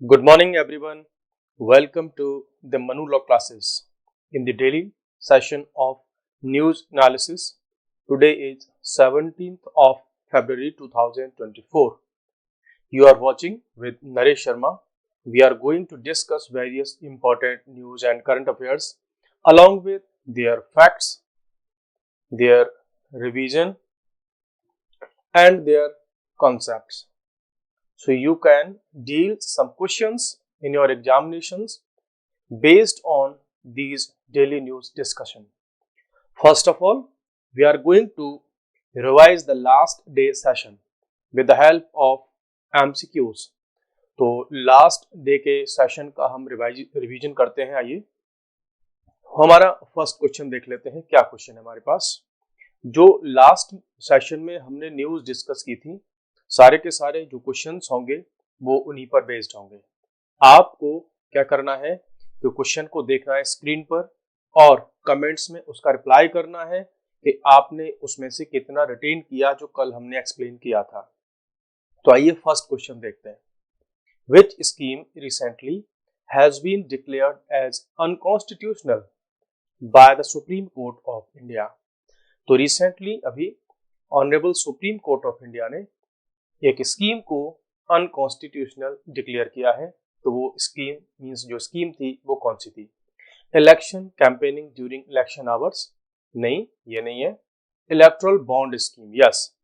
Good morning, everyone. Welcome to the Manu Law classes. In the daily session of news analysis, today is 17th of February 2024. You are watching with Naresh Sharma. We are going to discuss various important news and current affairs along with their facts, their revision, and their concepts. So you can deal some questions in your examinations based on these daily news discussion. First of all, we are going to revise the last day session with the help of MCQs. तो last day के session का हम revision करते हैं। आइए हमारा first question देख लेते हैं। क्या क्वेश्चन है हमारे पास? जो लास्ट सेशन में हमने न्यूज डिस्कस की थी, सारे के सारे जो क्वेश्चंस होंगे वो उन्हीं पर बेस्ड होंगे। आपको क्या करना है, तो क्वेश्चन को देखना है स्क्रीन पर और कमेंट्स में उसका रिप्लाई करना है कि आपने उसमें से कितना रिटेन किया जो कल हमने एक्सप्लेन किया था। तो आइए फर्स्ट क्वेश्चन देखते हैं। Which scheme recently has been declared as unconstitutional by the Supreme Court of India? तो रिसेंटली अभी honourable Supreme Court of India ने एक स्कीम को अनकॉन्स्टिट्यूशनल डिक्लेयर किया है। तो वो स्कीम मींस जो स्कीम थी वो कौन सी थी? Election campaigning during election hours? नहीं, ये नहीं है। Electoral bond scheme? Yes,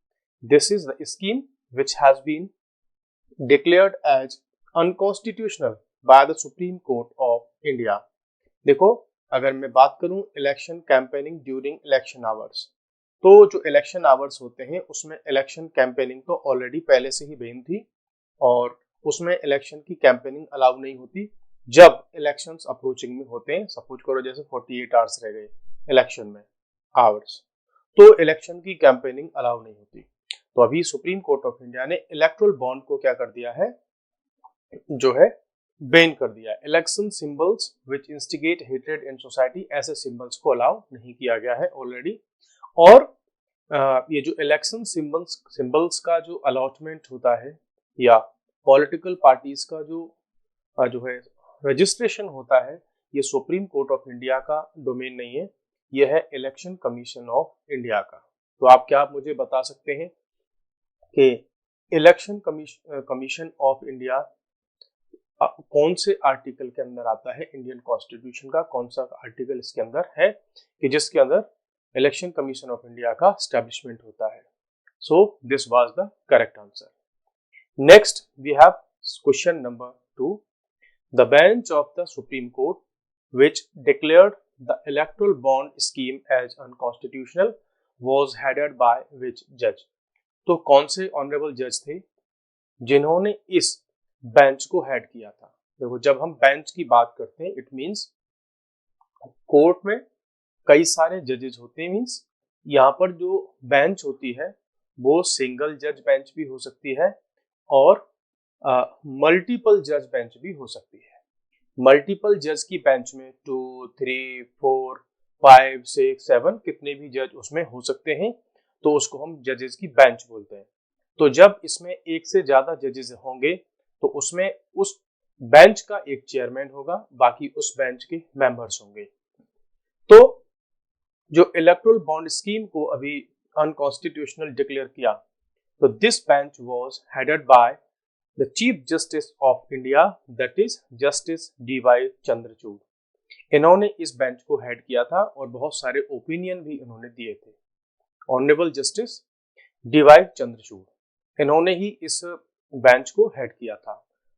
this is the scheme which has been declared as unconstitutional by the Supreme Court of India. देखो, अगर मैं बात करूं election campaigning during election hours, तो जो इलेक्शन आवर्स होते हैं उसमें इलेक्शन कैंपेनिंग तो ऑलरेडी पहले से ही बैन थी और उसमें इलेक्शन की कैंपेनिंग अलाउ नहीं होती जब इलेक्शंस अप्रोचिंग में होते हैं। सपोज करो जैसे 48 आवर्स रह गए इलेक्शन में आवर्स, तो इलेक्शन की कैंपेनिंग अलाउ नहीं होती। तो अभी सुप्रीम कोर्ट ऑफ इंडिया ने इलेक्टोरल बॉन्ड को क्या कर दिया है, जो है बैन कर दिया। Election symbols which instigate hatred in society, ऐसे सिंबल्स को अलाउ नहीं किया गया है ऑलरेडी। और ये जो इलेक्शन सिंबल्स का जो अलॉटमेंट होता है या पॉलिटिकल पार्टीज का जो है रजिस्ट्रेशन होता है, ये सुप्रीम कोर्ट ऑफ इंडिया का डोमेन नहीं है, ये है इलेक्शन कमीशन ऑफ इंडिया का। तो आप क्या मुझे बता सकते हैं कि इलेक्शन कमीशन ऑफ इंडिया कौन से आर्टिकल के अंदर आता है? इंडियन कॉन्स्टिट्यूशन का कौन सा आर्टिकल इसके अंदर है कि जिसके अंदर इलेक्शन कमीशन ऑफ इंडिया का एस्टैब्लिशमेंट होता है? So this was the correct answer. Next we have question number 2। The bench of the Supreme Court which declared the electoral bond scheme as unconstitutional was headed by which judge? तो कौन से honourable जज थे जिन्होंने इस bench को head किया था? देखो, जब हम बेंच की बात करते हैं इट मींस कोर्ट में कई सारे जजेस होते हैं। मींस यहाँ पर जो बेंच होती है वो सिंगल जज बेंच भी हो सकती है और मल्टीपल जज बेंच भी हो सकती है। मल्टीपल जज की बेंच में 2, 3, 4, 5, 6, 7 कितने भी जज उसमें हो सकते हैं, तो उसको हम जजेस की बेंच बोलते हैं। तो जब इसमें एक से ज्यादा जजेस होंगे तो उसमें उस बेंच का एक चेयरमैन होगा, बाकी उस बेंच के मेंबर्स होंगे। तो जो इलेक्टोरल बॉन्ड स्कीम को अभी अनकॉन्स्टिट्यूशनल डिक्लेयर किया, तो this bench was headed by the chief justice of India, that is justice D.Y.. Chandrachud. इन्होंने इस बेंच को हेड किया था और बहुत सारे ओपिनियन भी इन्होंने दिए थे। Honourable justice D.Y.. चंद्रचूड़, इन्होंने ही इस बेंच को हेड किया था।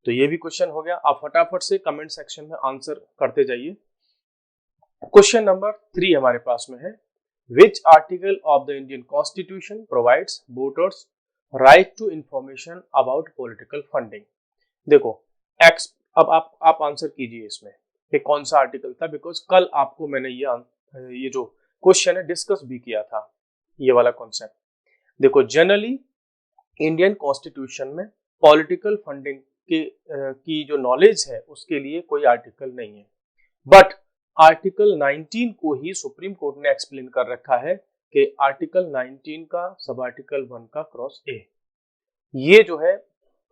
तो ये भी क्वेश्चन हो गया। आप फटाफट से कमेंट सेक्शन में आंसर करते जाइए। क्वेश्चन नंबर 3 हमारे पास में है, which article of the Indian constitution provides voters right to information about political funding? देखो अब आप आंसर कीजिए इसमें कि कौन सा आर्टिकल था, बिकॉज कल आपको मैंने ये जो क्वेश्चन है डिस्कस भी किया था ये वाला कॉन्सेप्ट। देखो, जनरली इंडियन कॉन्स्टिट्यूशन में पॉलिटिकल फंडिंग की जो नॉलेज है उसके लिए कोई आर्टिकल नहीं है, बट आर्टिकल 19 को ही सुप्रीम कोर्ट ने एक्सप्लेन कर रखा है कि आर्टिकल 19 का सब आर्टिकल 1 का क्रॉस ए, ये जो है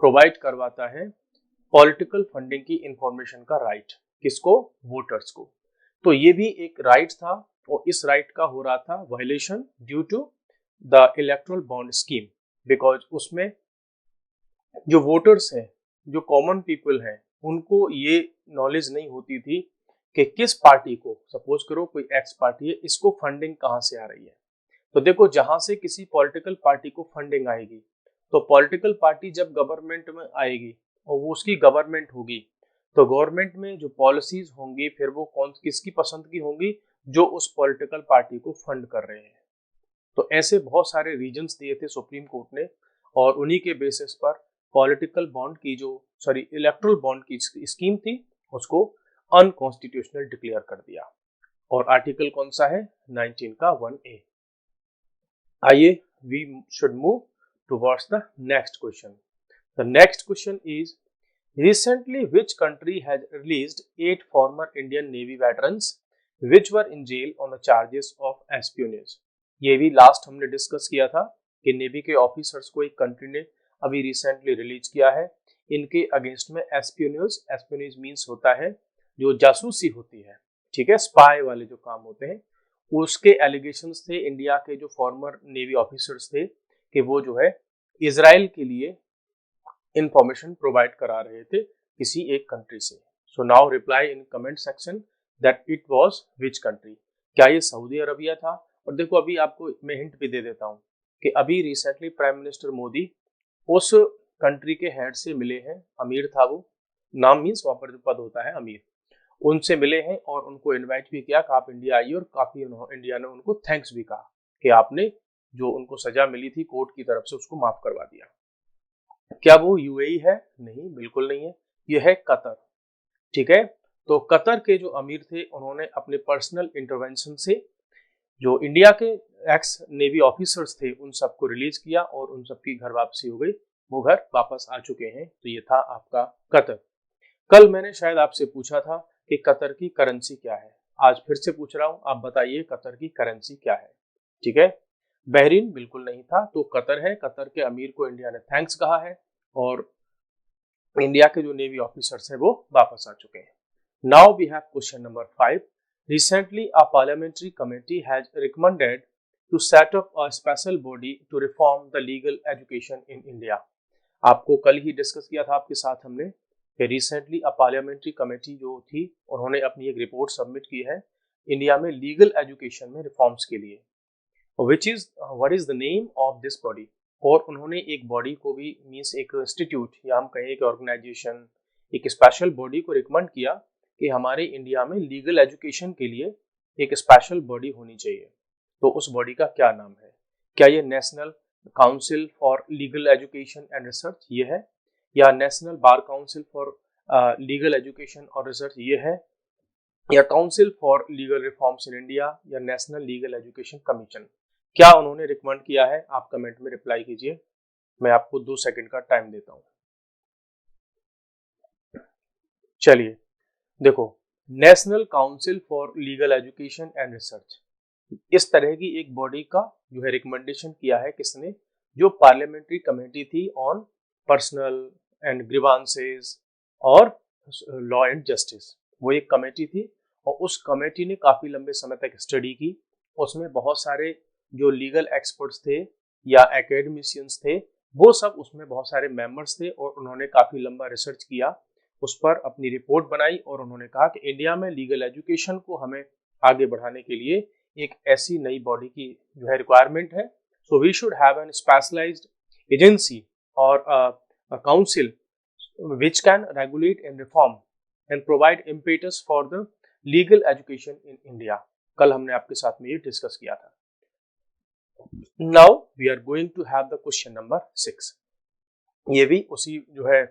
प्रोवाइड करवाता है पॉलिटिकल फंडिंग की इंफॉर्मेशन का राइट, किसको? वोटर्स को। तो ये भी एक राइट था और इस राइट का हो रहा था violation due to the electoral bond scheme, because उसमें जो वोटर्स हैं, जो कॉमन पीपल हैं, उनको ये नॉलेज नहीं होती थी कि किस पार्टी को, सपोज करो कोई एक्स पार्टी है, इसको फंडिंग कहाँ से आ रही है। तो देखो, जहां से किसी पॉलिटिकल पार्टी को फंडिंग आएगी, तो पॉलिटिकल पार्टी जब गवर्नमेंट में आएगी और वो उसकी गवर्नमेंट होगी, तो गवर्नमेंट में जो पॉलिसीज होंगी फिर वो कौन किसकी पसंद की होंगी? जो उस पॉलिटिकल पार्टी को फंड कर रहे हैं। तो ऐसे बहुत सारे रीजंस दिए थे सुप्रीम कोर्ट ने, और उन्हीं के बेसिस पर पॉलिटिकल बॉन्ड की जो इलेक्ट्रल बॉन्ड की स्कीम थी, उसको अनकॉन्स्टिट्यूशनल डिक्लेयर कर दिया। और आर्टिकल कौन सा है? 19 का 1A। आइए, we should move towards the next question. The next question is, recently which country has released 8 former Indian Navy veterans which were in jail on the charges of espionage। ये भी last हमने discuss किया था कि navy के officers को एक country ने अभी रिसेंटली रिलीज किया है, इनके अगेंस्ट में एस्पियोनेज। एस्पियोनेज मीन्स होता है जो जासूसी होती है, ठीक है, स्पाई वाले जो काम होते हैं, उसके एलिगेशंस थे इंडिया के जो फॉर्मर नेवी ऑफिसर्स थे कि वो जो है इजराइल के लिए इंफॉर्मेशन प्रोवाइड करा रहे थे किसी एक कंट्री से। So now reply in comment section that it was which country. क्या ये सऊदी अरबिया था? और देखो, अभी आपको मैं हिंट भी दे देता हूँ कि अभी रिसेंटली प्राइम मिनिस्टर मोदी उस कंट्री के हेड से मिले हैं। अमीर था वो, नाम मीन्स वहां पर जो पद होता है अमीर, उनसे मिले हैं और उनको इनवाइट भी किया कि आप इंडिया आइए, और काफी इंडिया ने उनको थैंक्स भी कहा कि आपने जो उनको सजा मिली थी कोर्ट की तरफ से उसको माफ करवा दिया। क्या वो यूएई है? नहीं, बिल्कुल नहीं है, ये है कतर, ठीक है। तो कतर के जो अमीर थे उन्होंने अपने पर्सनल इंटरवेंशन से जो इंडिया के एक्स नेवी ऑफिसर्स थे उन सबको रिलीज किया और उन सबकी घर वापसी हो गई, वो घर वापस आ चुके हैं। तो ये था आपका कतर। कल मैंने शायद आपसे पूछा था कि कतर की करेंसी क्या है, आज फिर से पूछ रहा हूं, आप बताइए कतर की करेंसी क्या है, ठीक है। बहरीन बिल्कुल नहीं था, तो कतर है। कतर के अमीर को इंडिया ने थैंक्स कहा है और इंडिया के जो नेवी ऑफिसर्स हैं वो वापस आ चुके हैं। Now we have question number 5। Recently, a parliamentary committee has recommended to set up a special body to reform the legal education in India। आपको कल ही डिस्कस किया था आपके साथ हमने कि रिसेंटली अ पार्लियामेंट्री कमेटी जो थी उन्होंने अपनी एक रिपोर्ट सबमिट की है इंडिया में लीगल एजुकेशन में रिफॉर्म्स के लिए। Which is what is the name of this body? और उन्होंने एक बॉडी को भी, मीन्स एक इंस्टीट्यूट या हम कहें एक ऑर्गेनाइजेशन, एक स्पेशल बॉडी को रिकमेंड किया कि हमारे इंडिया में लीगल एजुकेशन के लिए एक स्पेशल बॉडी होनी चाहिए। तो उस बॉडी का क्या नाम है? क्या ये national council for legal education and research ये है, या national bar council for legal education और रिसर्च ये है, या council for legal reforms in India, या नेशनल लीगल एजुकेशन कमीशन? क्या उन्होंने रिकमेंड किया है? आप कमेंट में रिप्लाई कीजिए, मैं आपको 2 सेकंड का टाइम देता हूं। चलिए देखो, national council for legal education and research, इस तरह की एक बॉडी का जो है रिकमेंडेशन किया है किसने? जो पार्लियामेंट्री कमेटी थी ऑन पर्सनल एंड ग्रीवांसेस और लॉ एंड जस्टिस, वो एक कमेटी थी और उस कमेटी ने काफी लंबे समय तक स्टडी की। उसमें बहुत सारे जो लीगल एक्सपर्ट्स थे या एकेडमिशियंस थे, वो सब उसमें बहुत सारे मेंबर्स थे और उन्होंने काफी लंबा रिसर्च किया, उस पर अपनी रिपोर्ट बनाई और उन्होंने कहा कि इंडिया में लीगल एजुकेशन को हमें आगे बढ़ाने के लिए एक ऐसी नई बॉडी की जो है रिक्वायरमेंट है। So we should have an specialised agency और council which can regulate and reform and provide impetus for the legal education in India। कल हमने आपके साथ में ये डिस्कस किया था। Now we are going to have the question number 6। ये भी उसी जो है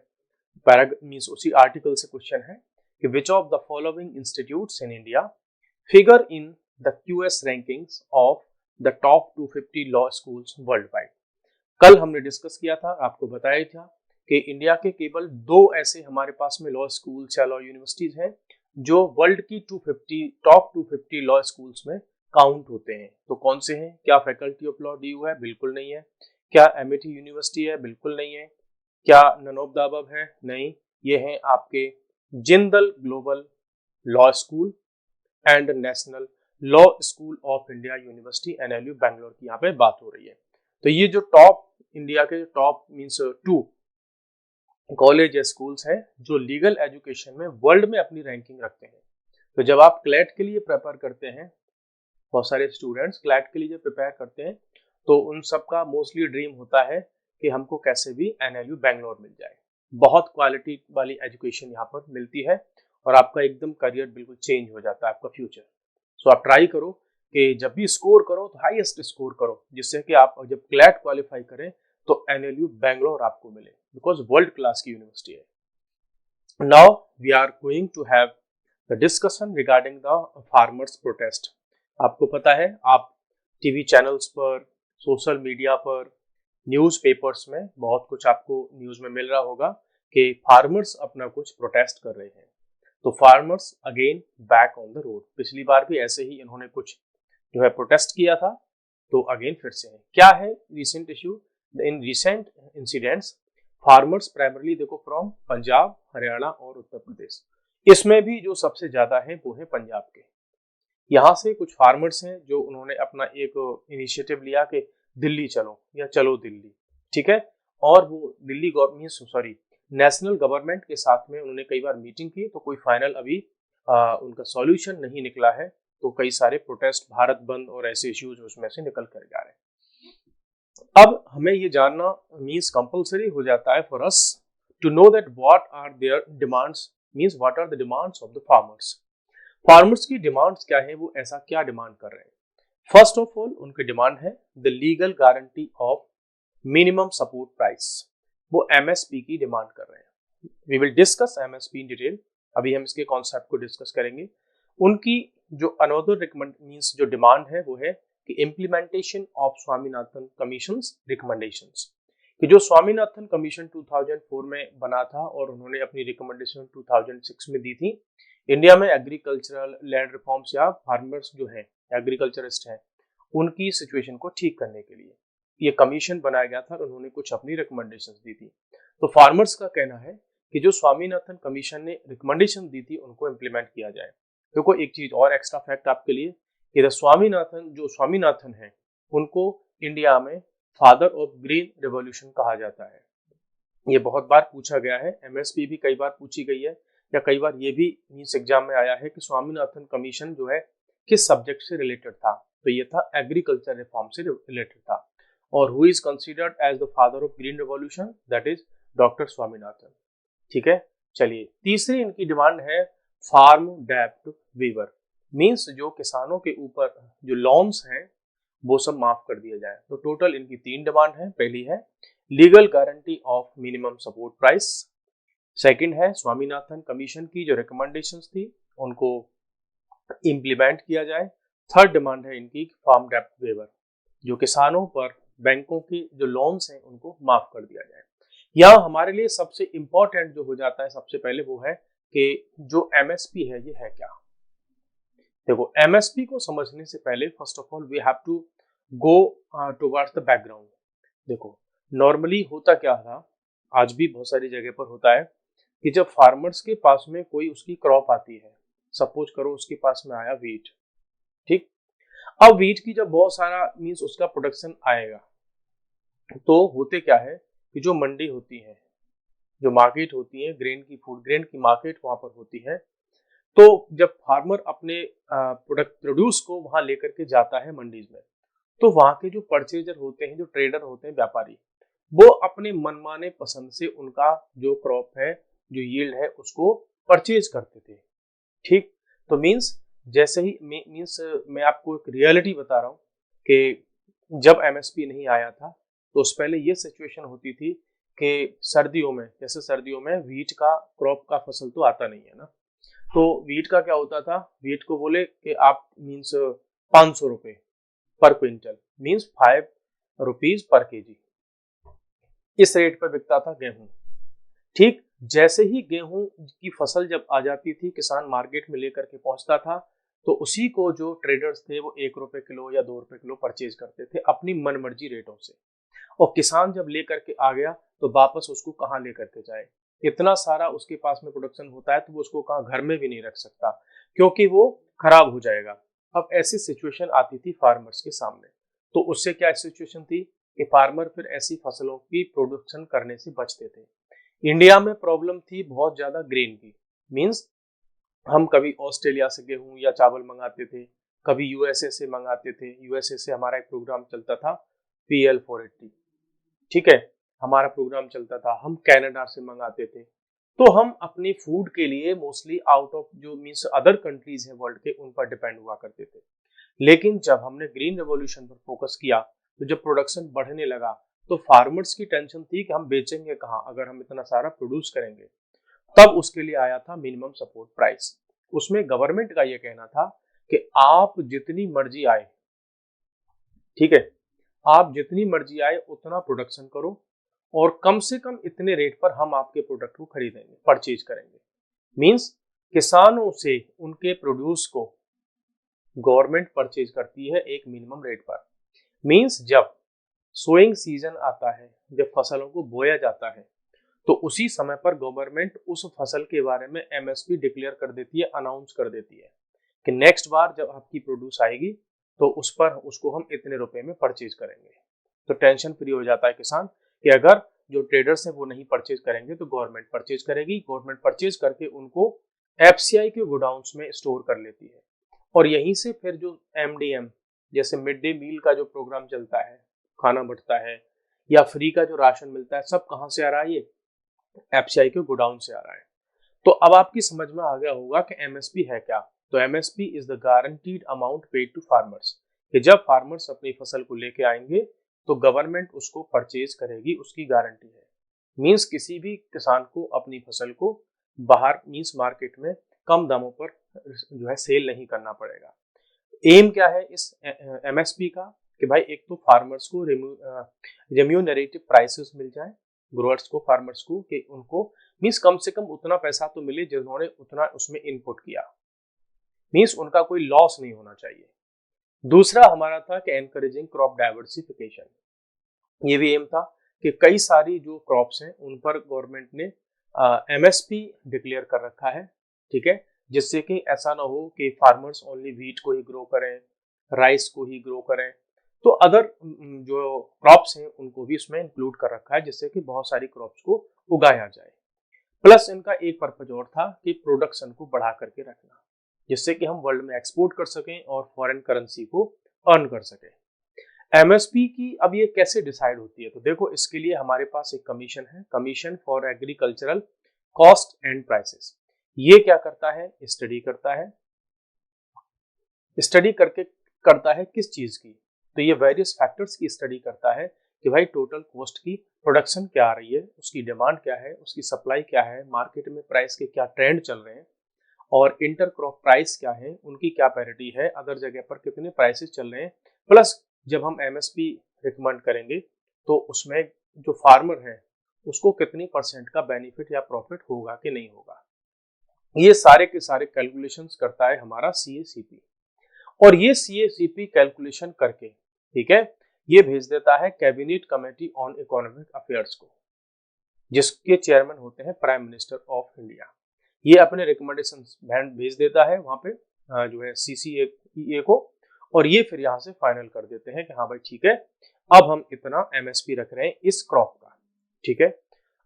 मीन्स उसी आर्टिकल से क्वेश्चन है कि which of the following institutes in India figure in the QS rankings of the top 250 law schools world wide. कल हमने डिस्कस किया था, आपको बताया था कि इंडिया के केवल 2 ऐसे हमारे पास में लॉ स्कूल्स या लॉ यूनिवर्सिटीज हैं जो वर्ल्ड की टॉप 250 लॉ स्कूल्स में काउंट होते हैं। तो कौन से हैं? क्या फैकल्टी ऑफ लॉ डीयू है? बिल्कुल नहीं है। क्या एमआईटी यूनिवर्सिटी है? बिल्कुल नहीं है। क्या नन ऑफ द अबव है? नहीं। ये हैं आपके Jindal global law school and national law school of India university NLU Bangalore की यहाँ पे बात हो रही है। तो ये जो टॉप इंडिया के टॉप मींस 2 कॉलेज या स्कूल्स हैं जो लीगल एजुकेशन में वर्ल्ड में अपनी रैंकिंग रखते हैं। तो जब आप क्लैट के लिए प्रिपेयर करते हैं, बहुत सारे स्टूडेंट्स क्लैट के लिए जब प्रिपेयर करते हैं तो उन सब का मोस्टली ड्रीम होता है कि हमको कैसे भी NLU बैंगलोर मिल जाए। बहुत क्वालिटी वाली एजुकेशन यहाँ पर मिलती है और आपका एकदम करियर बिल्कुल चेंज हो जाता है, आपका फ्यूचर। सो आप ट्राई करो कि जब भी स्कोर करो तो हाईएस्ट स्कोर करो, जिससे कि आप जब क्लैट क्वालिफाई करें तो NLU बैंगलोर आपको मिले, बिकॉज वर्ल्ड क्लास की यूनिवर्सिटी है। Now we are going to have the discussion regarding the farmers protest. आपको पता है, आप टीवी चैनल्स पर, सोशल मीडिया पर, न्यूज़पेपर्स में बहुत कुछ आपको न्यूज़ में मिल रहा होगा कि फार्मर्स अपना कुछ प्रोटेस्ट कर रहे हैं। तो farmers again back on the road. पिछली बार भी ऐसे ही इन्होंने कुछ जो है प्रोटेस्ट किया था, तो अगेन फिर से है। क्या है recent issue? In recent incidents farmers primarily देखो फ्रॉम पंजाब, हरियाणा और उत्तर प्रदेश। इसमें भी जो सबसे ज्यादा है वो है पंजाब के। यहाँ से कुछ फार्मर्स हैं जो उन्होंने अपना एक इनिशिएटिव लिया कि दिल्ली चलो या चलो दिल्ली, ठीक है। और वो दिल्ली गवर्नमेंट नेशनल गवर्नमेंट के साथ में उन्होंने कई बार मीटिंग की, तो कोई फाइनल अभी उनका सॉल्यूशन नहीं निकला है। तो कई सारे प्रोटेस्ट, भारत बंद और ऐसे इश्यूज उसमें से निकल कर जा रहे हैं। अब हमें ये जानना मीन्स कंपलसरी हो जाता है for us to know that what are their demands, means what are the demands of the farmers. Farmers की डिमांड्स क्या है, वो ऐसा क्या डिमांड कर रहे हैं? फर्स्ट ऑफ ऑल उनकी डिमांड है the legal guarantee of minimum support price. वो MSP की डिमांड कर रहे हैं। We will discuss MSP in detail, अभी हम इसके कॉन्सेप्ट को डिस्कस करेंगे। उनकी जो अनदर रिकमेंड मींस जो डिमांड है वो है कि implementation of Swaminathan commissions recommendations, कि जो स्वामीनाथन कमीशन 2004 में बना था और उन्होंने अपनी रिकमेंडेशन 2006 में दी थी। इंडिया में एग्रीकल्चरल लैंड रिफॉर्म्स या फार्मर्स जो हैं, एग्रीकल्चरिस्ट हैं, उनकी सिचुएशन को ठीक करने के लिए ये कमीशन बनाया गया था और उन्होंने कुछ अपनी रिकमेंडेशंस दी थी। तो फार्मर्स का कहना है कि जो स्वामीनाथन कमीशन ने रिकमेंडेशन दी थी उनको इम्प्लीमेंट किया जाए। देखो एक चीज और एक्स्ट्रा फैक्ट आपके लिए कि स्वामीनाथन है उनको इंडिया में फादर ऑफ ग्रीन रेवोल्यूशन कहा जाता है। ये बहुत बार पूछा गया है, MSP भी कई बार पूछी गई है, या कई बार ये भी मींस एग्जाम में आया है कि स्वामीनाथन कमीशन जो है किस सब्जेक्ट से रिलेटेड था। तो ये था एग्रीकल्चर रिफॉर्म से रिलेटेड था। और who is considered as the father of green revolution, that is doctor Swaminathan. ठीक है, चलिए तीसरी इनकी डिमांड है फार्म डेब्ट वेवर, मींस जो किसानों के ऊपर जो लोन्स हैं वो सब माफ कर दिया जाए। तो टोटल इनकी 3 डिमांड है। पहली है legal guarantee of minimum support price, second है स्वामीनाथन कमीशन की जो रिकमेंडेशंस थी उनको इम्प्लीमेंट किया जाए, थर्ड डिमांड है इनकी फार्म डेब्ट वेवर, जो किसानों पर बैंकों के जो लोन्स हैं उनको माफ कर दिया जाए। यहाँ हमारे लिए सबसे इंपॉर्टेंट जो हो जाता है सबसे पहले वो है कि जो MSP है ये है क्या। देखो MSP को समझने से पहले first of all we have to go towards the background. देखो नॉर्मली होता क्या था, आज भी बहुत सारी जगह पर होता है कि जब फार्मर्स के पास में कोई उसकी क्रॉप आती है, सपोज करो उसके पास में आया वीट, ठीक। अब वीट की जब बहुत सारा मींस उसका प्रोडक्शन आएगा तो होते क्या है कि जो मंडी होती है, जो मार्केट होती है ग्रेन की, फूड ग्रेन की मार्केट वहां पर होती है। तो जब फार्मर अपने प्रोडक्ट प्रोड्यूस को वहां लेकर के जाता है मंडीज में, तो वहां के जो परचेजर होते हैं, जो ट्रेडर होते हैं, व्यापारी, वो अपने मनमाने पसंद से उनका जो क्रॉप है, जो यील्ड है, उसको परचेज करते थे, ठीक। तो मींस जैसे ही मैं आपको एक रियलिटी बता रहा हूँ कि जब MSP नहीं आया था तो उससे पहले ये सिचुएशन होती थी कि सर्दियों में, जैसे सर्दियों में वीट का क्रॉप का फसल तो आता नहीं है ना, तो वीट का क्या होता था, वीट को बोले कि आप मीन्स 500 रुपए पर quintal, means 5 rupees per KG, इस रेट पर बिकता था गेहूं, ठीक। जैसे ही गेहूं की फसल जब आ जाती थी, किसान मार्केट में लेकर के पहुंचता था, तो उसी को जो ट्रेडर्स थे वो 1 रुपए किलो या 2 रुपए किलो परचेज करते थे अपनी मनमर्जी रेटों से। और किसान जब लेकर के आ गया तो वापस उसको कहाँ लेकर के जाए, इतना सारा उसके पास में प्रोडक्शन होता है तो वो उसको कहाँ घर में भी नहीं रख सकता क्योंकि वो खराब हो जाएगा। अब ऐसी सिचुएशन आती थी फार्मर्स के सामने, तो उससे क्या सिचुएशन थी कि फार्मर फिर ऐसी फसलों की प्रोडक्शन करने से बचते थे। इंडिया में प्रॉब्लम थी बहुत ज्यादा ग्रेन की, मींस हम कभी ऑस्ट्रेलिया से गेहूं या चावल मंगाते थे, कभी यूएसए से मंगाते थे। यूएसए से हमारा एक प्रोग्राम चलता था PL480, ठीक है, हमारा प्रोग्राम चलता था। हम कनाडा से मंगाते थे। तो हम अपनी फूड के लिए मोस्टली आउट ऑफ जो मीन्स अदर कंट्रीज हैं वर्ल्ड के, उन पर डिपेंड हुआ करते थे। लेकिन जब हमने ग्रीन रेवोल्यूशन पर फोकस किया तो जब प्रोडक्शन बढ़ने लगा तो फार्मर्स की टेंशन थी कि हम बेचेंगे कहाँ अगर हम इतना सारा प्रोड्यूस करेंगे। तब उसके लिए आया था मिनिमम सपोर्ट प्राइस। उसमें गवर्नमेंट का यह कहना था कि आप जितनी मर्जी आए, ठीक है, आप जितनी मर्जी आए उतना प्रोडक्शन करो और कम से कम इतने रेट पर हम आपके प्रोडक्ट को खरीदेंगे, परचेज करेंगे। मींस किसानों से उनके प्रोड्यूस को गवर्नमेंट परचेज करती है एक मिनिमम रेट पर। मींस जब सोइंग सीजन आता है, जब फसलों को बोया जाता है, तो उसी समय पर गवर्नमेंट उस फसल के बारे में MSP डिक्लेयर कर देती है, अनाउंस कर देती है कि नेक्स्ट बार जब आपकी प्रोड्यूस आएगी तो उस पर उसको हम इतने रुपए में परचेज करेंगे। तो टेंशन फ्री हो जाता है किसान कि अगर जो ट्रेडर्स हैं वो नहीं परचेज करेंगे तो गवर्नमेंट परचेज करेगी। गवर्नमेंट परचेज करके उनको FCI के गोडाउन्स में स्टोर कर लेती है और यहीं से फिर जो MDM जैसे मिड डे मील का जो प्रोग्राम चलता है, खाना बंटता है या फ्री का जो राशन मिलता है, सब कहाँ से आ रहा है? ये FCI के गोडाउन से आ रहा है। तो अब आपकी समझ में आ गया होगा कि MSP है क्या। तो MSP is the guaranteed amount paid to farmers, कि जब फार्मर्स अपनी फसल को लेके आएंगे तो गवर्नमेंट उसको परचेज करेगी, उसकी गारंटी है। मींस किसी भी किसान को अपनी फसल को बाहर मींस मार्केट में कम दामों पर जो है सेल नहीं करना पड़ेगा। एम क्या है इस MSP का कि भाई एक तो फार्मर्स को रेम्यूनरेटिव प्राइसेस मिल जाए, ग्रोअर्स को, फार्मर्स को, कि उनको मींस कम से कम उतना पैसा तो मिले जिन्होंने उतना उसमें इनपुट किया, मींस उनका कोई लॉस नहीं होना चाहिए। दूसरा हमारा था कि एनकरेजिंग क्रॉप डाइवर्सिफिकेशन। ये भी एम था कि कई सारी जो क्रॉप्स हैं उन पर गवर्नमेंट ने MSP डिक्लेयर कर रखा है, ठीक है, जिससे कि ऐसा ना हो कि फार्मर्स ओनली व्हीट को ही ग्रो करें, राइस को ही ग्रो करें। तो अदर जो क्रॉप्स हैं उनको भी इसमें इंक्लूड कर रखा है जिससे कि बहुत सारी क्रॉप्स को उगाया जाए। प्लस इनका एक पर्पज और था कि प्रोडक्शन को बढ़ा करके रखना, जिससे कि हम वर्ल्ड में एक्सपोर्ट कर सकें और फॉरेन करेंसी को अर्न कर सकें। MSP की अब ये कैसे डिसाइड होती है? तो देखो, इसके लिए हमारे पास एक कमीशन है, commission for agricultural cost and prices. ये क्या करता है? स्टडी करता है। स्टडी करके करता है किस चीज की? तो ये वेरियस फैक्टर्स की स्टडी करता है कि भाई टोटल कॉस्ट की प्रोडक्शन क्या आ रही है, उसकी डिमांड क्या है, उसकी सप्लाई क्या है, मार्केट में प्राइस के क्या ट्रेंड चल रहे हैं और इंटर क्रॉप प्राइस क्या है, उनकी क्या पैरिटी है, अदर जगह पर कितने प्राइसेस चल रहे हैं। प्लस जब हम MSP रिकमेंड करेंगे तो उसमें जो फार्मर है उसको कितनी परसेंट का बेनिफिट या प्रॉफिट होगा कि नहीं होगा। ये सारे के सारे कैलकुलेशंस करता है हमारा CACP। और ये CACP कैलकुलेशन करके, ठीक है, ये भेज देता है cabinet committee on economic affairs को, जिसके चेयरमैन होते हैं प्राइम मिनिस्टर ऑफ इंडिया। ये अपने रिकमेंडेशन भेज देता है वहां पे जो है CCEA को, और ये फिर यहाँ से फाइनल कर देते हैं कि हाँ भाई ठीक है, अब हम इतना MSP रख रहे हैं इस क्रॉप का, ठीक है।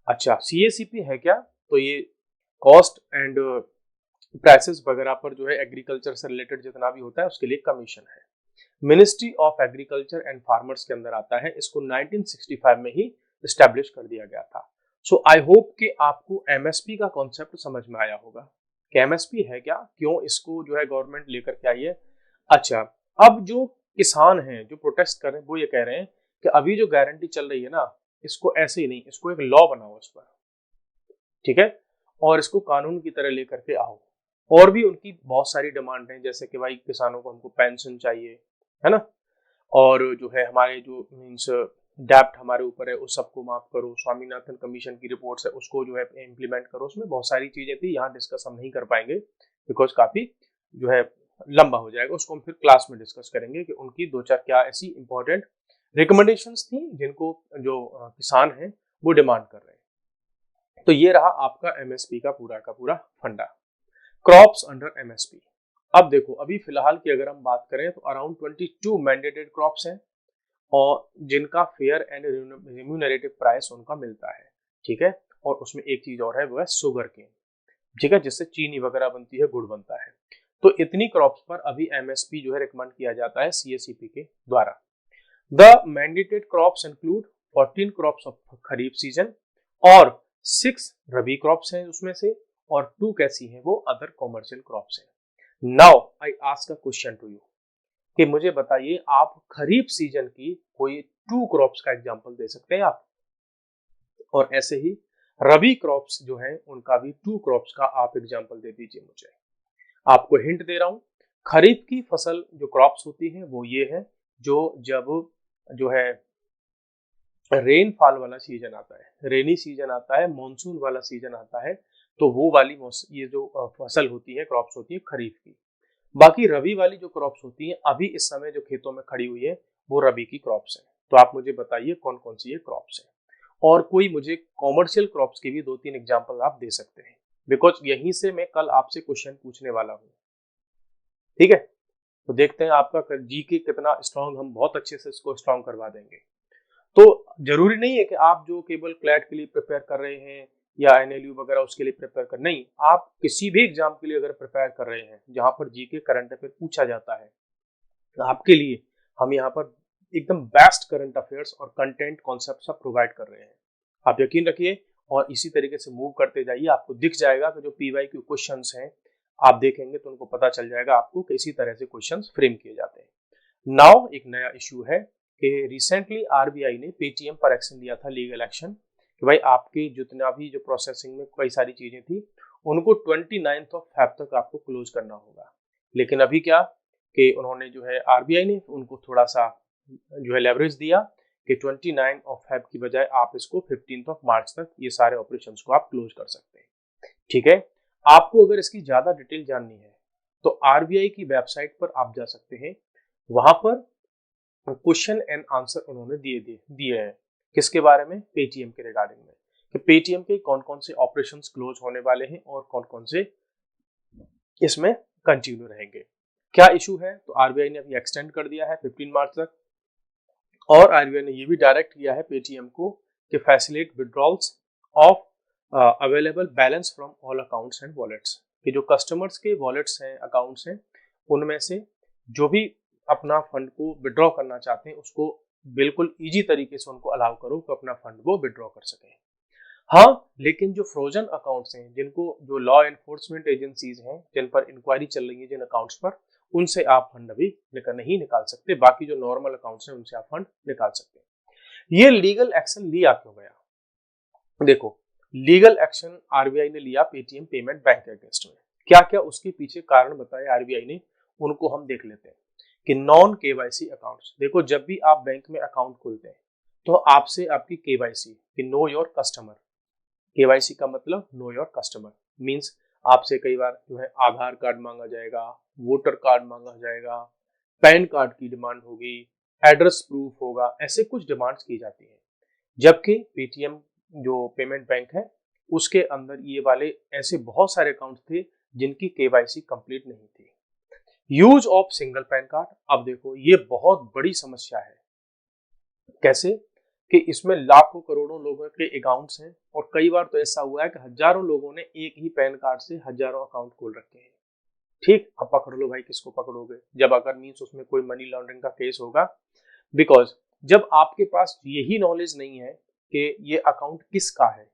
अच्छा, CACP है क्या? तो ये कॉस्ट एंड प्राइसेस वगैरह पर जो है एग्रीकल्चर से रिलेटेड जितना भी होता है उसके लिए कमीशन है। Ministry of agriculture and farmers के अंदर आता है। इसको 1965 में ही स्टैब्लिश कर दिया गया था। सो आई होप कि आपको MSP का कॉन्सेप्ट समझ में आया होगा कि MSP है क्या, क्यों इसको जो है गवर्नमेंट लेकर के आई है। अच्छा, अब जो किसान हैं जो प्रोटेस्ट कर रहे हैं वो ये कह रहे हैं कि अभी जो गारंटी चल रही है ना, इसको ऐसे ही नहीं, इसको एक लॉ बनाओ इस पर, ठीक है, और इसको कानून की तरह लेकर के आओ। और भी उनकी बहुत सारी डिमांड है, जैसे कि भाई किसानों को हमको पेंशन चाहिए, है ना, और जो है हमारे जो मीन्स डेप्ट हमारे ऊपर है उस सबको माफ करो, स्वामीनाथन कमीशन की रिपोर्ट्स है उसको जो है इम्प्लीमेंट करो। उसमें बहुत सारी चीजें थी, यहाँ डिस्कस हम नहीं कर पाएंगे बिकॉज काफी जो है लंबा हो जाएगा। उसको हम फिर क्लास में डिस्कस करेंगे कि उनकी दो चार क्या ऐसी इंपॉर्टेंट रिकमेंडेशंस थी जिनको जो किसान हैं वो डिमांड कर रहे हैं, तो ये रहा आपका एमएसपी का पूरा फंडा। Crops under MSP. अब देखो, अभी फिलहाल की अगर हम बात करें तो अराउंड 22 मैंडेटेड क्रॉप्स हैं और जिनका फेयर एंड रिम्यूनरेटिव प्राइस उनका मिलता है, ठीक है। और उसमें एक चीज और है, वो है शुगर केन, ठीक है, जिससे चीनी वगैरह बनती है, गुड़ बनता है। तो इतनी क्रॉप्स पर अभी एमएसपी जो है रिकमेंड किया जाता है सीएसईपी के द्वारा। The mandated crops include 14 crops of kharif season और 6 रबी क्रॉप्स हैं उसमें से, और 2 कैसी हैं, वो अदर कॉमर्शियल क्रॉप्स हैं। Now I ask a question to you कि मुझे बताइए, आप खरीफ सीजन की कोई 2 क्रॉप्स का एग्जांपल दे सकते हैं आप, और ऐसे ही रबी क्रॉप्स जो हैं उनका भी 2 क्रॉप्स का आप एग्जांपल दे दीजिए मुझे। आपको हिंट दे रहा हूं, खरीफ की फसल जो क्रॉप्स होती है वो ये है, जो जब जो है रेनफॉल वाला सीजन आता है, रेनी सीजन आता है, मॉनसून वाला सीजन आता है, तो वो वाली ये जो फसल होती है, क्रॉप्स होती है खरीफ की। बाकी रबी वाली जो क्रॉप्स होती है अभी इस समय जो खेतों में खड़ी हुई है, वो रबी की क्रॉप्स है। तो आप मुझे बताइए कौन कौन सी ये क्रॉप्स है, और कोई मुझे कॉमर्शियल क्रॉप्स के भी 2-3 एग्जाम्पल आप दे सकते हैं, बिकॉज यहीं से मैं कल आपसे क्वेश्चन पूछने वाला हूँ, ठीक है। तो देखते हैं आपका जीके कितना स्ट्रांग, हम बहुत अच्छे से इसको स्ट्रांग करवा देंगे। तो जरूरी नहीं है कि आप जो केवल क्लैट के लिए प्रिपेयर कर रहे हैं या एनएलयू वगैरह उसके लिए प्रिपेयर कर, नहीं, आप किसी भी एग्जाम के लिए अगर प्रिपेयर कर रहे हैं जहां पर जीके करंट अफेयर पूछा जाता है, तो आपके लिए हम यहाँ पर एकदम बेस्ट करंट अफेयर्स और कंटेंट कॉन्सेप्ट सब प्रोवाइड कर रहे हैं। आप यकीन रखिए और इसी तरीके से मूव करते जाइए, आपको दिख जाएगा कि जो पीवाईक्यू क्वेश्चंस हैं आप देखेंगे तो उनको पता चल जाएगा आपको कि इसी तरह से क्वेश्चंस फ्रेम किए जाते हैं। नाउ एक नया इश्यू है कि रिसेंटली आरबीआई ने पेटीएम पर एक्शन लिया था, लीगल एक्शन, कि भाई आपकी जितना भी जो प्रोसेसिंग में कई सारी चीजें थी उनको 29 फेब तक आपको क्लोज करना होगा। लेकिन अभी क्या कि उन्होंने जो है आरबीआई ने उनको थोड़ा सा जो है लेवरेज दिया कि 29 फेब की बजाय आप इसको 15 मार्च तक ये सारे ऑपरेशंस को आप क्लोज कर सकते हैं, ठीक है। आपको अगर इसकी ज्यादा डिटेल जाननी है तो आरबीआई की वेबसाइट पर आप जा सकते हैं, वहां पर क्वेश्चन एंड आंसर उन्होंने दिए हैं किसके बारे में, पेटीएम के रिगार्डिंग में, कि पेटीएम के कौन कौन से ऑपरेशंस क्लोज होने वाले हैं और कौन कौन से इसमें कंटिन्यू रहेंगे। क्या इशू है, तो आरबीआई ने अभी एक्सटेंड कर दिया है 15 मार्च तक, और आरबीआई ने ये भी डायरेक्ट किया है पेटीएम को कि facilitate withdrawals of available balance from all accounts and wallets, कि जो कस्टमर्स के वॉलेट्स हैं, अकाउंट्स हैं, उनमें से जो भी अपना फंड को विड्रॉ करना चाहते हैं उसको बिल्कुल इजी तरीके से उनको अलाउ करो कि अपना फंड वो विड्रॉ कर सकें। हाँ, लेकिन जो फ्रोजन अकाउंट्स हैं, जिनको जो लॉ एनफोर्समेंट एजेंसीज हैं, जिन पर इंक्वायरी चल रही है जिन अकाउंट्स पर, उनसे आप फंड अभी नहीं निकाल सकते। बाकी जो नॉर्मल अकाउंट्स हैं उनसे आप फंड निकाल सकते हैं। ये लीगल एक्शन लिया क्यों गया? देखो, लीगल एक्शन आरबीआई ने लिया पेटीएम पेमेंट बैंक के अगेंस्ट में। क्या क्या उसके पीछे कारण बताए आरबीआई ने, उनको हम देख लेते हैं। कि नॉन केवाईसी अकाउंट्स, देखो जब भी आप बैंक में अकाउंट खोलते हैं तो आपसे आपकी केवाईसी, कि नो योर कस्टमर, केवाईसी का मतलब नो योर कस्टमर मींस आपसे कई बार जो है आधार कार्ड मांगा जाएगा, वोटर कार्ड मांगा जाएगा, पैन कार्ड की डिमांड होगी, एड्रेस प्रूफ होगा, ऐसे कुछ डिमांड्स की जाती हैं। जबकि पेटीएम जो पेमेंट बैंक है उसके अंदर ये वाले ऐसे बहुत सारे अकाउंट थे जिनकी केवाईसी कंप्लीट नहीं थी। Use of single pan card, अब देखो ये बहुत बड़ी समस्या है। कैसे कि इसमें लाखों करोड़ों लोगों के अकाउंट्स हैं और कई बार तो ऐसा हुआ है कि हजारों लोगों ने एक ही पैन कार्ड से हजारों अकाउंट खोल रखे हैं। ठीक, अब पकड़ लो भाई, किसको पकड़ोगे जब अगर मीन्स उसमें कोई मनी लॉन्ड्रिंग का केस होगा। बिकॉज जब आपके पास यही नॉलेज नहीं है कि ये अकाउंट किसका है,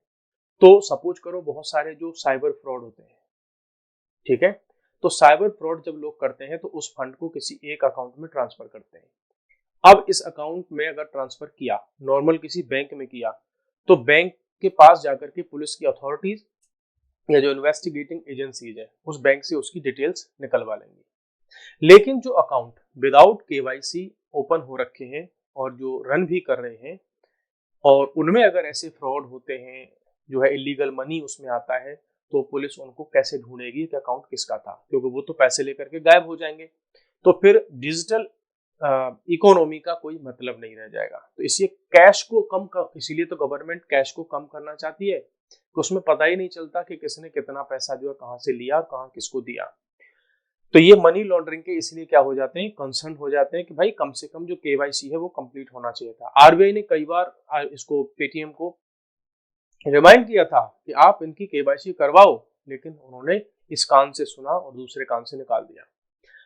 तो सपोज करो बहुत सारे जो साइबर फ्रॉड होते हैं, ठीक है, तो साइबर फ्रॉड जब लोग करते हैं तो उस फंड को किसी एक अकाउंट में ट्रांसफर करते हैं। अब इस अकाउंट में अगर ट्रांसफर किया, नॉर्मल किसी बैंक में किया, तो बैंक के पास जाकर के पुलिस की अथॉरिटीज या जो इन्वेस्टिगेटिंग एजेंसीज है उस बैंक से उसकी डिटेल्स निकलवा लेंगी। लेकिन जो अकाउंट विदाउट केवाईसी ओपन हो रखे हैं और जो रन भी कर रहे हैं और उनमें अगर ऐसे फ्रॉड होते हैं, जो है इलीगल मनी उसमें आता है, तो पुलिस उनको कैसे ढूंढेगी कि अकाउंट किसका था, क्योंकि वो तो पैसे लेकर के गायब हो जाएंगे। तो फिर डिजिटल इकोनॉमी का कोई मतलब नहीं रह जाएगा। तो इसलिए कैश को इसीलिए तो गवर्नमेंट कैश को कम करना चाहती है कि उसमें पता ही नहीं चलता कि किसने कितना पैसा जो है कहाँ से लिया और कहाँ किसको दिया। तो ये मनी लॉन्ड्रिंग के इसलिए क्या हो जाते हैं, कंसर्न हो जाते हैं कि भाई कम से कम जो केवाईसी है वो कंप्लीट होना चाहिए था। आरबीआई ने कई बार इसको पेटीएम को रिमाइंड किया था कि आप इनकी केवाईसी करवाओ, लेकिन उन्होंने इस कान से सुना और दूसरे कान से निकाल दिया।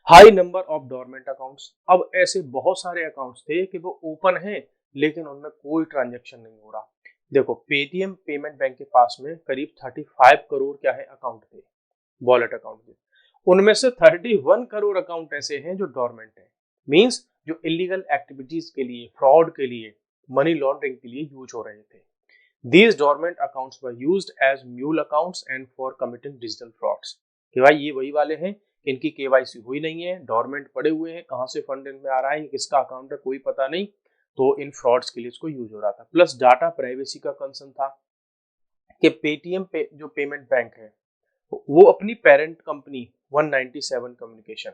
High number of dormant accounts, अब ऐसे बहुत सारे अकाउंट्स थे कि वो ओपन हैं लेकिन उनमें कोई ट्रांजैक्शन नहीं हो रहा। देखो पेटीएम पेमेंट बैंक के पास में करीब 35 करोड़ क्या है अकाउंट थे, वॉलेट अकाउंट थे। उनमें से 31 करोड़ अकाउंट ऐसे हैं जो डोरमेंट है, मींस जो इलीगल एक्टिविटीज के लिए, फ्रॉड के लिए, मनी लॉन्ड्रिंग के लिए यूज हो रहे थे। These dormant accounts were used as mule accounts and for committing digital frauds। कि भाई ये वही वाले हैं, इनकी केवाईसी हुई नहीं है, डोरमेंट पड़े हुए हैं, कहाँ से फंड इनमें आ रहा है, किसका अकाउंट है कोई पता नहीं, तो इन फ्रॉड्स के लिए इसको यूज हो रहा था। प्लस डाटा प्राइवेसी का कंसर्न था कि पेटीएम पे जो पेमेंट बैंक है वो अपनी पेरेंट कंपनी 197 कम्युनिकेशन,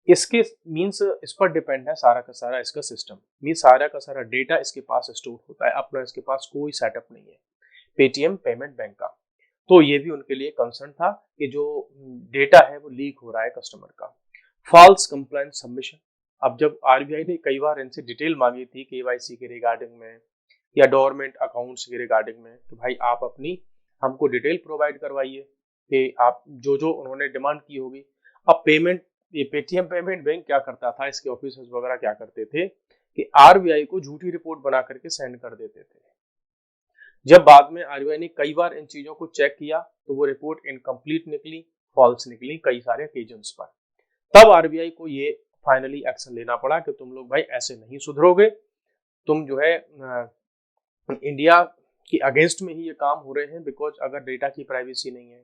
इसके मींस इस पर डिपेंड है सारा का सारा इसका सिस्टम, मींस सारा का सारा डेटा इसके पास स्टोर होता है, अपना इसके पास कोई सेटअप नहीं है पेटीएम पेमेंट बैंक का। तो ये भी उनके लिए कंसर्न था कि जो डेटा है वो लीक हो रहा है कस्टमर का। फॉल्स कंप्लायंस सबमिशन, अब जब आरबीआई ने कई बार इनसे डिटेल मांगी थी केवाईसी के रिगार्डिंग में या डोरमेंट अकाउंट्स के रिगार्डिंग में, तो भाई आप अपनी हमको डिटेल प्रोवाइड करवाइए कि आप जो जो उन्होंने डिमांड की होगी। अब पेमेंट, ये पेटीएम पेमेंट बैंक क्या करता था, इसके ऑफिसर्स वगैरह क्या करते थे कि आरबीआई को झूठी रिपोर्ट बना करके सेंड कर देते थे। जब बाद में आरबीआई ने कई बार इन चीजों को चेक किया तो वो रिपोर्ट इनकम्प्लीट निकली, फॉल्स निकली कई सारे ओकेजन्स पर। तब आरबीआई को ये फाइनली एक्शन लेना पड़ा कि तुम लोग भाई ऐसे नहीं सुधरोगे, तुम जो है इंडिया के अगेंस्ट में ही ये काम हो रहे हैं। बिकॉज अगर डेटा की प्राइवेसी नहीं है,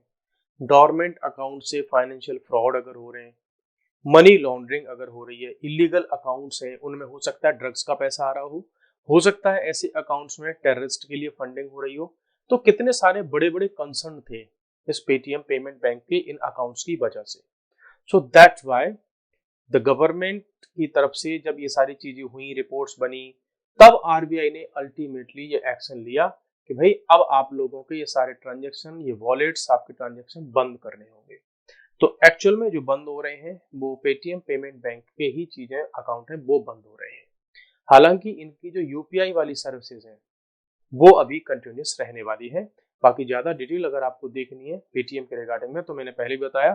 डोरमेंट अकाउंट से फाइनेंशियल फ्रॉड अगर हो रहे हैं, मनी लॉन्ड्रिंग अगर हो रही है, इलीगल अकाउंट्स हैं, उनमें हो सकता है ड्रग्स का पैसा आ रहा हो सकता है ऐसे अकाउंट्स में टेररिस्ट के लिए फंडिंग हो रही हो, तो कितने सारे बड़े बड़े कंसर्न थे इस पेटीएम पेमेंट बैंक के इन अकाउंट्स की वजह से। So that's why the government की तरफ से जब ये सारी चीजें हुई, रिपोर्ट्स बनी, तब आरबीआई ने अल्टीमेटली ये एक्शन लिया कि भाई अब आप लोगों के ये सारे ट्रांजेक्शन, ये वॉलेट्स आपके ट्रांजेक्शन बंद करने होंगे। तो एक्चुअल में जो बंद हो रहे हैं वो पेटीएम पेमेंट बैंक के ही चीजें, अकाउंट है वो बंद हो रहे हैं। हालांकि इनकी जो यूपीआई वाली सर्विसेज हैं वो अभी कंटिन्यूस रहने वाली है। बाकी ज्यादा डिटेल अगर आपको देखनी है पेटीएम के रिगार्डिंग में, तो मैंने पहले भी बताया,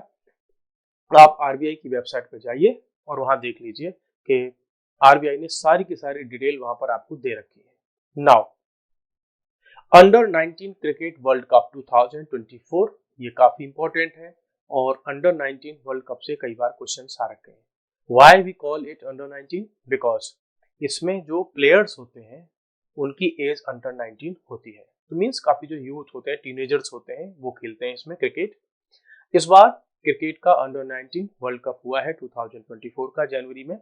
आप आरबीआई की वेबसाइट पर जाइए और वहां देख लीजिए कि आरबीआई ने सारी की सारी डिटेल वहां पर आपको दे रखी है। Now under 19 cricket world cup 2024, ये काफी इंपॉर्टेंट है और अंडर 19 वर्ल्ड कप से कई बार क्वेश्चन आ रखे हैं। Why we call it under 19? Because इसमें जो प्लेयर्स होते हैं उनकी एज अंडर 19 होती है, तो मीन्स काफी जो यूथ होते हैं, टीनेजर्स होते हैं, वो खेलते हैं इसमें क्रिकेट। इस बार क्रिकेट का अंडर 19 वर्ल्ड कप हुआ है 2024 का जनवरी में।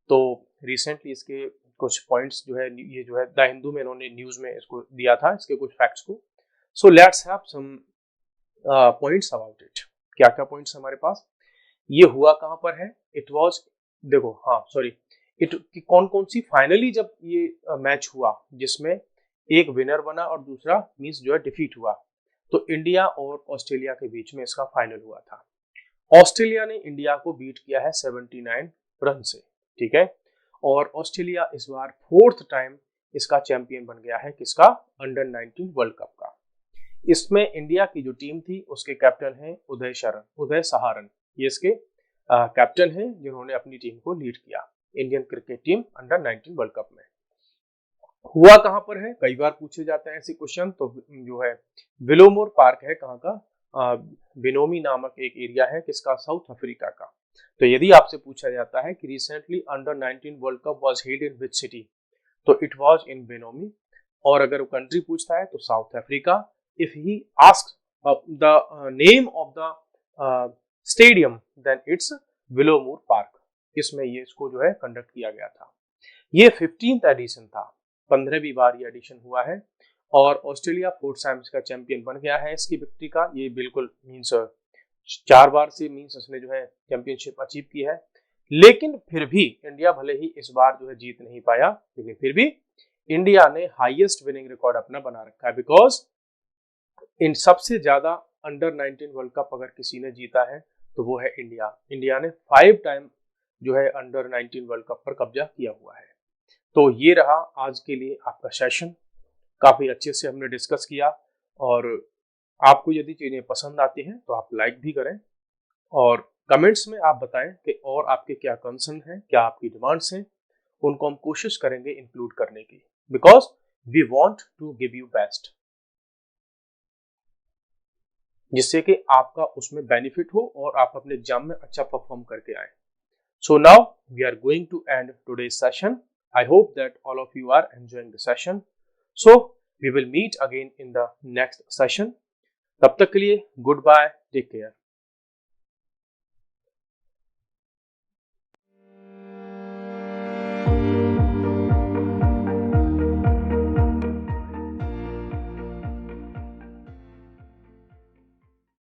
तो रिसेंटली इसके कुछ पॉइंट्स जो है, ये जो है द हिंदू में इन्होंने न्यूज में इसको दिया था, इसके कुछ फैक्ट्स को। So let's have some points about it. क्या क्या पॉइंट्स हमारे पास, ये हुआ कहां पर है, इट वाज, देखो हाँ सॉरी, इट कौन कौन सी फाइनली जब ये मैच हुआ जिसमें एक विनर बना और दूसरा मींस जो है डिफीट हुआ, तो इंडिया और ऑस्ट्रेलिया के बीच में इसका फाइनल हुआ था। ऑस्ट्रेलिया ने इंडिया को बीट किया है 79 रन से, ठीक है। और ऑस्ट्रेलिया इस बार 4th टाइम इसका चैंपियन बन गया है, किसका, अंडर 19 वर्ल्ड कप का। इसमें इंडिया की जो टीम थी उसके कैप्टन हैं उदय सहारन, ये इसके कैप्टन हैं जिन्होंने अपनी टीम को लीड किया, Indian cricket team under 19 world cup में। हुआ कहां पर है, कई बार पूछे जाते हैं ऐसे क्वेश्चन, तो जो है विलोमोर पार्क है, कहां का, बिनोमी नामक एक एरिया है, किसका, साउथ अफ्रीका का। तो यदि आपसे पूछा जाता है कि recently under 19 world cup was held in which city, तो इट वाज इन बिनोमी। और अगर वो कंट्री पूछता है तो South Africa. If he asks the name of the stadium then it's Willowmoore park. इसमें ये इसको जो है कंडक्ट किया गया था। ये 15th एडिशन था, 15वीं बार ये एडिशन हुआ है और ऑस्ट्रेलिया 4 टाइम्स का चैंपियन बन गया है इसकी विक्ट्री का। ये बिल्कुल मीन्स 4 बार से मीन्स उसने जो है चैंपियनशिप अचीव की है। लेकिन फिर भी इंडिया भले ही इस बार जो है जीत नहीं पाया, लेकिन फिर भी इंडिया ने हाईएस्ट विनिंग रिकॉर्ड अपना बना रखा है। बिकॉज इन सबसे ज्यादा अंडर 19 वर्ल्ड कप अगर किसी ने जीता है तो वो है इंडिया। इंडिया ने 5 टाइम जो है अंडर 19 वर्ल्ड कप पर कब्जा किया हुआ है। तो ये रहा आज के लिए आपका सेशन, काफी अच्छे से हमने डिस्कस किया। और आपको यदि चीजें पसंद आती हैं तो आप लाइक भी करें और कमेंट्स में आप बताएं कि और आपके क्या कंसर्न हैं, क्या आपकी डिमांड्स हैं, उनको हम कोशिश करेंगे इंक्लूड करने की, because we want to give you best, जिससे कि आपका उसमें बेनिफिट हो और आप अपने एग्जाम में अच्छा परफॉर्म करके आए। So now we are going to end today's session. I hope that all of you are enjoying the session. So we will meet again in the next session. तब तक के लिए goodbye, take care.